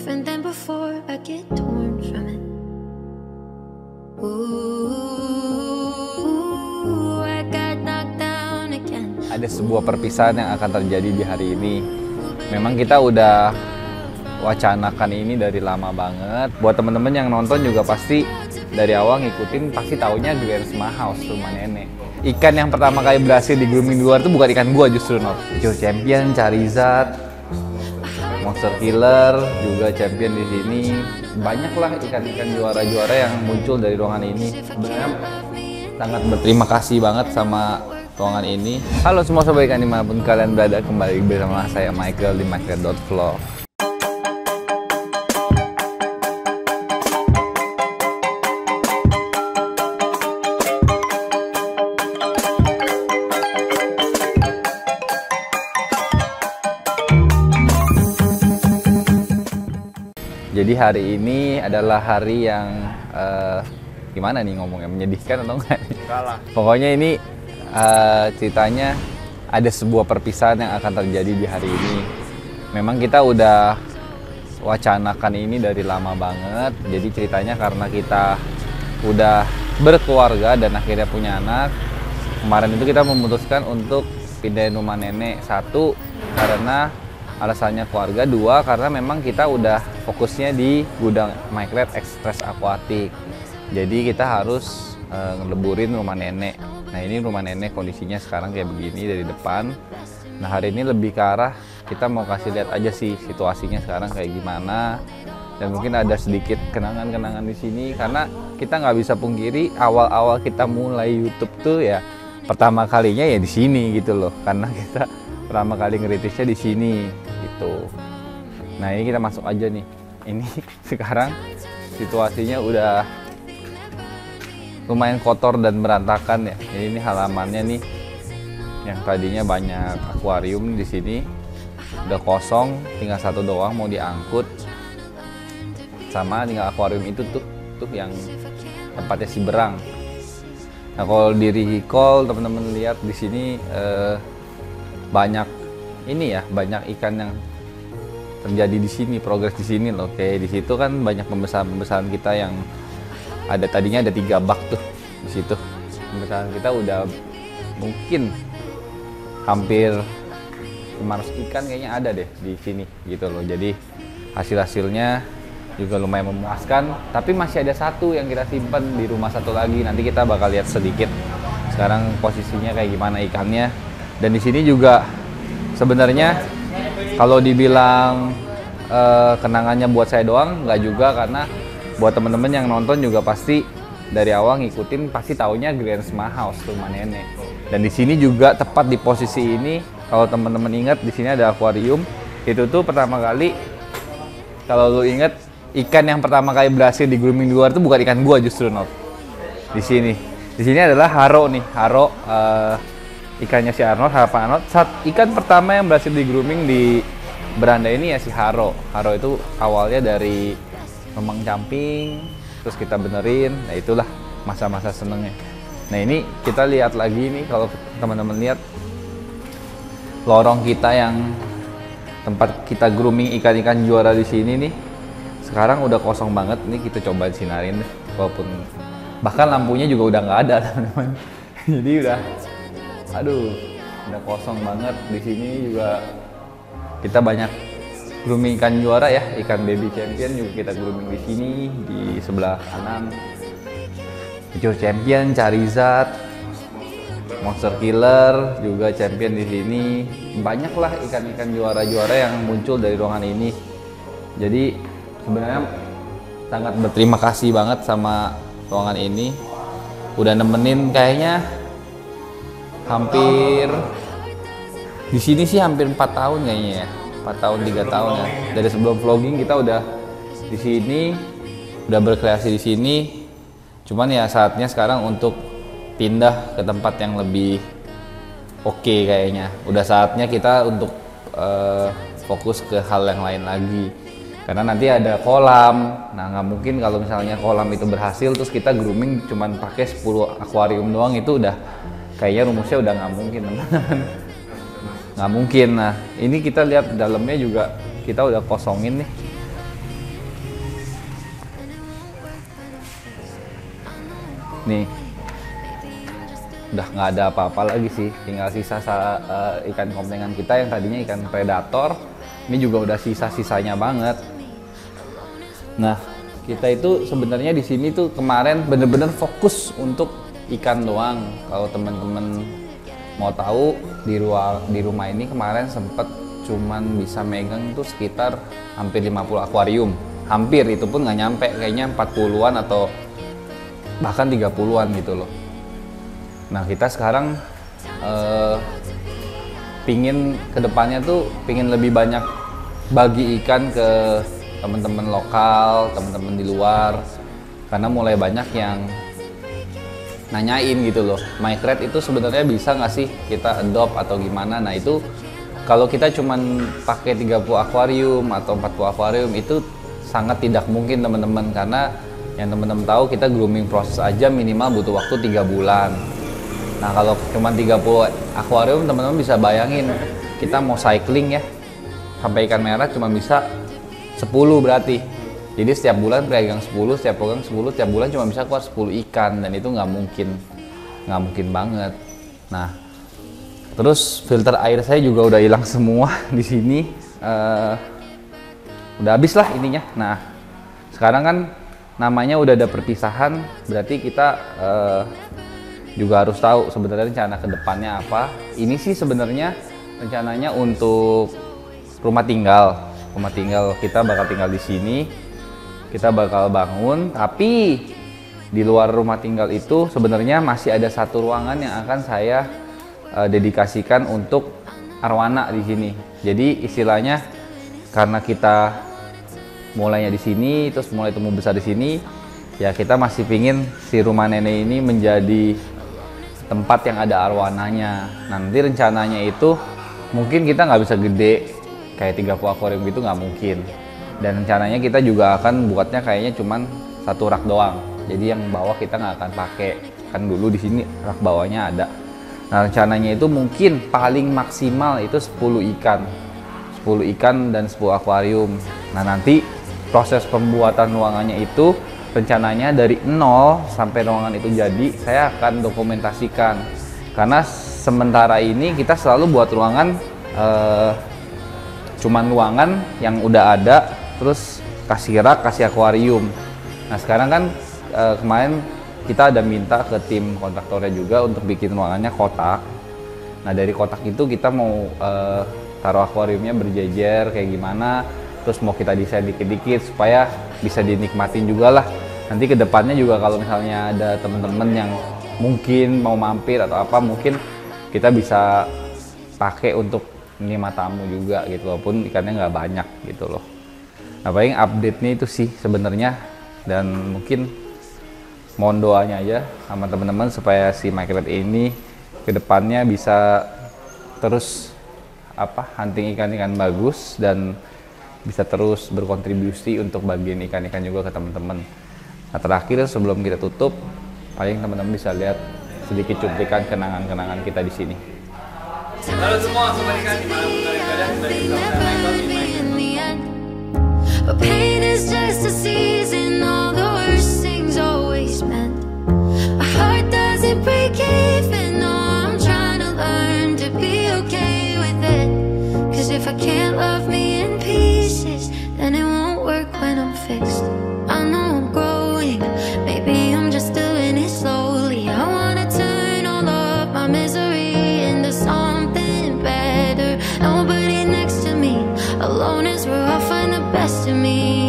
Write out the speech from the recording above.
different than before. I get torn from it. Ooh, I got knocked down again. Ada sebuah perpisahan yang akan terjadi di hari ini. Memang kita udah wacanakan ini dari lama banget. Buat temen-temen yang nonton juga pasti dari awal ngikutin, pasti taunya Grand Smile House, rumah nenek. Ikan yang pertama kali berhasil di grooming di luar itu bukan ikan gua justru, Not. Joe Champion, Charizard, Monster Killer juga champion di sini. Banyaklah ikan-ikan juara-juara yang muncul dari ruangan ini. Sebenarnya sangat berterima kasih banget sama ruangan ini. Halo semua sobat ikan dimanapun kalian berada, kembali bersama saya Michael di michael.vlog. Jadi hari ini adalah hari yang gimana nih ngomongnya, menyedihkan atau enggak? Kalah. Pokoknya ini ceritanya ada sebuah perpisahan yang akan terjadi di hari ini. Memang kita udah wacanakan ini dari lama banget. Jadi ceritanya karena kita udah berkeluarga dan akhirnya punya anak. Kemarin itu kita memutuskan untuk pindahin rumah nenek. Satu, karena alasannya keluarga. Dua, karena memang kita udah fokusnya di gudang Micrad Express Aquatic. Jadi kita harus ngeleburin rumah nenek. Nah ini rumah nenek kondisinya sekarang kayak begini dari depan. Nah hari ini lebih ke arah kita mau kasih lihat aja sih situasinya sekarang kayak gimana. Dan mungkin ada sedikit kenangan-kenangan di sini karena kita nggak bisa pungkiri awal-awal kita mulai YouTube tuh ya pertama kalinya ya di sini gitu loh. Karena kita pertama kali ngeritisnya di sini gitu. Nah ini kita masuk aja nih. Ini sekarang situasinya udah lumayan kotor dan berantakan ya. Ini halamannya nih, yang tadinya banyak akuarium di sini udah kosong, tinggal satu doang mau diangkut. Sama tinggal akuarium itu tuh yang tempatnya si berang. Nah kalau di recall teman-teman lihat di sini banyak ini ya, banyak ikan yang terjadi di sini, progres di sini loh. Kayak di situ kan banyak pembesaran kita yang ada, tadinya ada 3 bak tuh di situ. Pembesaran kita udah mungkin hampir 500 ikan kayaknya ada deh di sini gitu loh. Jadi hasilnya juga lumayan memuaskan, tapi masih ada satu yang kita simpan di rumah satu lagi. Nanti kita bakal lihat sedikit sekarang posisinya kayak gimana ikannya. Dan di sini juga sebenarnya kalau dibilang kenangannya buat saya doang, nggak juga, karena buat temen-temen yang nonton juga pasti dari awal ngikutin, pasti taunya Grand Smile House, rumah nenek. Dan di sini juga tepat di posisi ini, kalau temen-temen ingat di sini ada akuarium. Itu tuh pertama kali, kalau lu inget, ikan yang pertama kali berhasil di grooming di luar itu bukan ikan gua justru, Not. Di sini adalah haro nih, haro. Ikannya si Arnold, harapan Arnold. Ikan pertama yang berhasil di grooming di beranda ini ya si haro. Haro itu awalnya dari memang camping, terus kita benerin. Nah itulah masa-masa senengnya. Nah ini kita lihat lagi nih, kalau teman-teman lihat lorong kita yang tempat kita grooming ikan-ikan juara di sini nih, sekarang udah kosong banget. Nih kita coba sinarin deh, walaupun bahkan lampunya juga udah nggak ada teman-teman. Jadi udah kosong banget. Di sini juga kita banyak grooming ikan juara ya, ikan baby champion juga kita grooming di sini. Di sebelah kanan Joe Champion, Charizard, Monster Killer juga champion di sini. Banyaklah ikan-ikan juara-juara yang muncul dari ruangan ini. Jadi sebenarnya sangat berterima kasih banget sama ruangan ini, udah nemenin kayaknya hampir di sini sih hampir 4 tahun kayaknya ya, 4 tahun 3 tahun ya. Dari sebelum vlogging kita udah di sini, udah berkreasi di sini. Cuman ya saatnya sekarang untuk pindah ke tempat yang lebih oke kayaknya. Udah saatnya kita untuk fokus ke hal yang lain lagi. Karena nanti ada kolam. Nah nggak mungkin kalau misalnya kolam itu berhasil terus kita grooming cuman pakai 10 akuarium doang, itu udah kayaknya rumusnya udah nggak mungkin teman-teman. Nggak mungkin. Nah ini kita lihat dalamnya juga kita udah kosongin nih. Nih, udah nggak ada apa-apa lagi sih, tinggal sisa ikan kompengan kita yang tadinya ikan predator. Ini juga udah sisa-sisanya banget. Nah, kita itu sebenarnya di sini tuh kemarin bener-bener fokus untuk ikan doang. Kalau teman-teman mau tahu, di rumah ini kemarin sempet cuman bisa megang tuh sekitar hampir 50 akuarium. Hampir, itu pun nggak nyampe, kayaknya 40-an atau bahkan 30-an gitu loh. Nah, kita sekarang pingin kedepannya tuh pingin lebih banyak bagi ikan ke teman-teman lokal, teman-teman di luar, karena mulai banyak yang nanyain gitu loh, Micred itu sebenarnya bisa nggak sih kita adopt atau gimana. Nah, itu kalau kita cuman pakai 30 akuarium atau 40 akuarium itu sangat tidak mungkin teman-teman, karena yang teman-teman tahu kita grooming proses aja minimal butuh waktu 3 bulan. Nah, kalau cuma 30 akuarium teman-teman bisa bayangin kita mau cycling ya sampai ikan merah cuma bisa 10 berarti. Jadi setiap bulan pegang 10, setiap pegang 10, setiap bulan cuma bisa keluar 10 ikan, dan itu nggak mungkin banget. Nah, terus filter air saya juga udah hilang semua di sini, udah habis lah ininya. Nah, sekarang kan namanya udah ada perpisahan, berarti kita juga harus tahu sebenarnya rencana kedepannya apa. Ini sih sebenarnya rencananya untuk rumah tinggal kita bakal tinggal di sini, kita bakal bangun. Tapi di luar rumah tinggal itu sebenarnya masih ada satu ruangan yang akan saya dedikasikan untuk arwana di sini. Jadi istilahnya karena kita mulainya di sini, terus mulai tumbuh besar di sini, ya kita masih pingin si rumah nenek ini menjadi tempat yang ada arwananya. Nanti rencananya itu mungkin kita nggak bisa gede kayak 30 akuarium gitu, nggak mungkin. Dan rencananya kita juga akan buatnya kayaknya cuman satu rak doang. Jadi yang bawah kita nggak akan pakai, kan dulu di sini rak bawahnya ada. Nah, rencananya itu mungkin paling maksimal itu 10 ikan dan 10 akuarium. Nah, nanti proses pembuatan ruangannya itu rencananya dari 0 sampai ruangan itu jadi saya akan dokumentasikan. Karena sementara ini kita selalu buat ruangan cuman ruangan yang udah ada, terus kasih rak, kasih akuarium. Nah, sekarang kan kemarin kita ada minta ke tim kontraktornya juga untuk bikin ruangannya kotak. Nah, dari kotak itu kita mau taruh akuariumnya berjejer kayak gimana, terus mau kita desain dikit-dikit supaya bisa dinikmatin juga lah. Nanti kedepannya juga kalau misalnya ada temen-temen yang mungkin mau mampir atau apa, mungkin kita bisa pakai untuk menerima tamu juga gitu, walaupun ikannya nggak banyak gitu loh. Nah, paling update-nya itu sih sebenarnya, dan mungkin mohon doanya aja sama teman-teman supaya si Micred ini kedepannya bisa terus hunting ikan-ikan bagus dan bisa terus berkontribusi untuk bagian ikan-ikan juga ke teman-teman. Nah, terakhir sebelum kita tutup, paling teman-teman bisa lihat sedikit cuplikan kenangan-kenangan kita di sini. Halo semua, sobat ikan dimanapun kalian berada, kembali bersama saya Michael di Michael. But pain is just a season, all the worst things always meant. My heart doesn't break even, no, I'm trying to learn to be okay with it. Cause if I can't love me in pieces, then it won't work when I'm fixed. I know I'm growing, maybe I'm just doing it slowly. I wanna turn all of my misery into something better. Nobody next to me, alone is where I find the best in me.